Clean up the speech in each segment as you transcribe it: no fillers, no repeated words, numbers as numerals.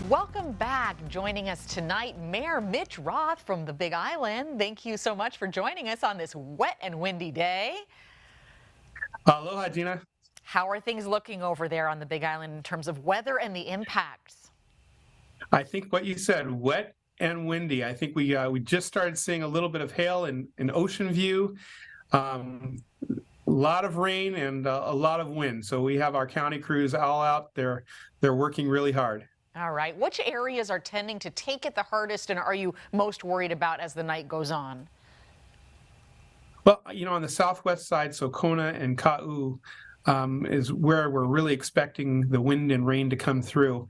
Welcome back. Joining us tonight, Mayor Mitch Roth from the Big Island. Thank you so much for joining us on this wet and windy day. Aloha, Gina. How are things looking over there on the Big Island in terms of weather and the impacts? I think what you said, wet and windy. I think we just started seeing a little bit of hail in Ocean View, a lot of rain and a lot of wind. So we have our county crews all out there. They're working really hard. All right. Which areas are tending to take it the hardest, and are you most worried about as the night goes on? Well, on the southwest side, so Kona and Ka'u is where we're really expecting the wind and rain to come through.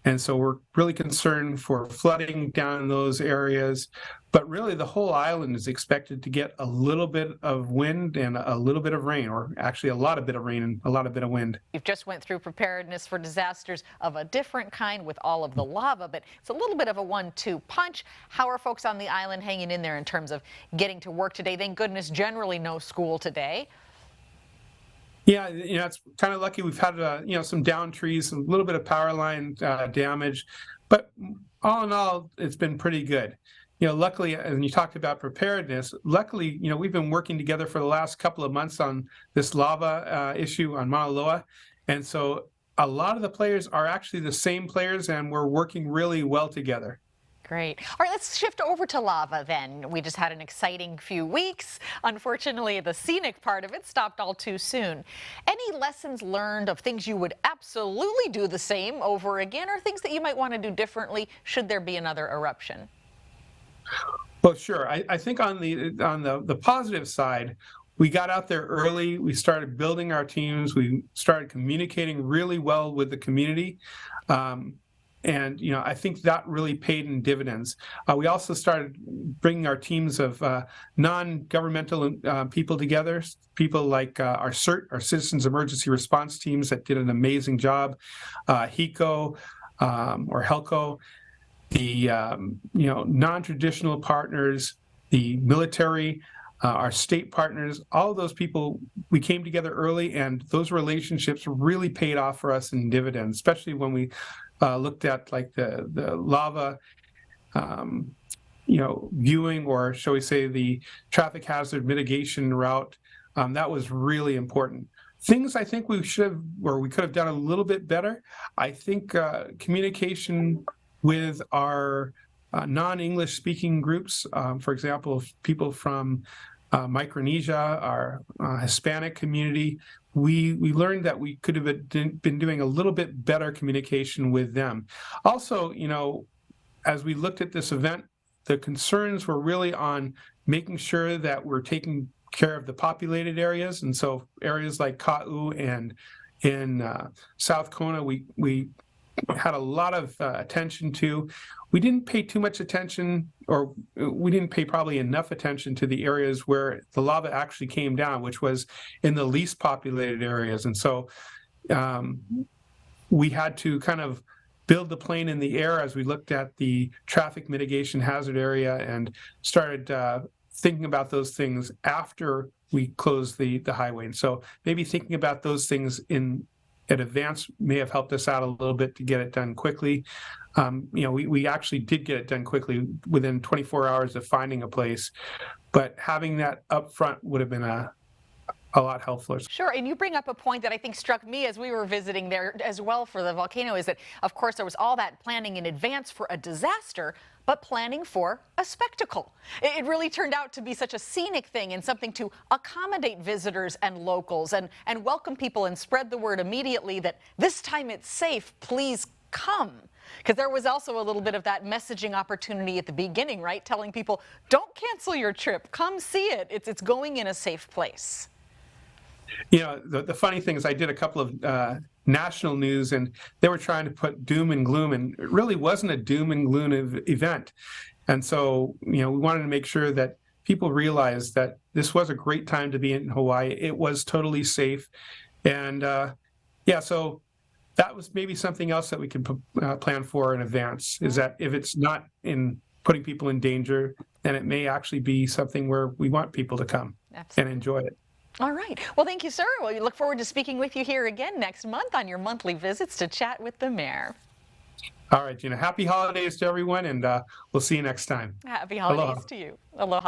And so we're really concerned for flooding down in those areas. But really, the whole island is expected to get a little bit of wind and a little bit of rain, or actually a lot of bit of rain and a lot of bit of wind. You've just went through preparedness for disasters of a different kind with all of the lava, but it's a little bit of a 1-2 punch. How are folks on the island hanging in there in terms of getting to work today? Thank goodness, generally no school today. Yeah, it's kind of lucky. We've had some downed trees, a little bit of power line damage, but all in all, it's been pretty good. Luckily, and you talked about preparedness, luckily, we've been working together for the last couple of months on this lava issue on Mauna Loa. And so a lot of the players are actually the same players, and we're working really well together. Great. All right, let's shift over to lava then. We just had an exciting few weeks. Unfortunately, the scenic part of it stopped all too soon. Any lessons learned of things you would absolutely do the same over again, or things that you might want to do differently should there be another eruption? Well, sure. I think on the positive side, we got out there early. We started building our teams. We started communicating really well with the community. And I think that really paid in dividends. We also started bringing our teams of non-governmental people together, people like our CERT, our Citizens Emergency Response Teams that did an amazing job, HECO or HELCO, the non-traditional partners, the military, our state partners, all of those people, we came together early, and those relationships really paid off for us in dividends, especially when we looked at like the lava, viewing, or shall we say the traffic hazard mitigation route. That was really important. Things I think we should have, or we could have done a little bit better. I think communication with our non-English speaking groups, for example, people from Micronesia, our Hispanic community, we learned that we could have been doing a little bit better communication with them. Also, as we looked at this event, the concerns were really on making sure that we're taking care of the populated areas. And so areas like Ka'u and in South Kona, we had a lot of attention to. We didn't pay too much attention, or we didn't pay probably enough attention to the areas where the lava actually came down, which was in the least populated areas. And so we had to kind of build the plane in the air as we looked at the traffic mitigation hazard area and started thinking about those things after we closed the highway. And so maybe thinking about those things in advance may have helped us out a little bit to get it done quickly. We actually did get it done quickly within 24 hours of finding a place, but having that up front would have been a lot helpful. Sure, and you bring up a point that I think struck me as we were visiting there as well for the volcano, is that, of course, there was all that planning in advance for a disaster, but planning for a spectacle. It really turned out to be such a scenic thing and something to accommodate visitors and locals and welcome people and spread the word immediately that this time it's safe, please come. Because there was also a little bit of that messaging opportunity at the beginning, right? Telling people, don't cancel your trip, come see it. It's going in a safe place. The funny thing is I did a couple of national news, and they were trying to put doom and gloom, and it really wasn't a doom and gloom event. And so, we wanted to make sure that people realized that this was a great time to be in Hawaii. It was totally safe. And so that was maybe something else that we could plan for in advance, is that if it's not in putting people in danger, then it may actually be something where we want people to come and enjoy it. All right. Well, thank you, sir. Well, we look forward to speaking with you here again next month on your monthly visits to chat with the mayor. All right, Gina. Happy holidays to everyone, and we'll see you next time. Happy Aloha. holidays to you. Aloha.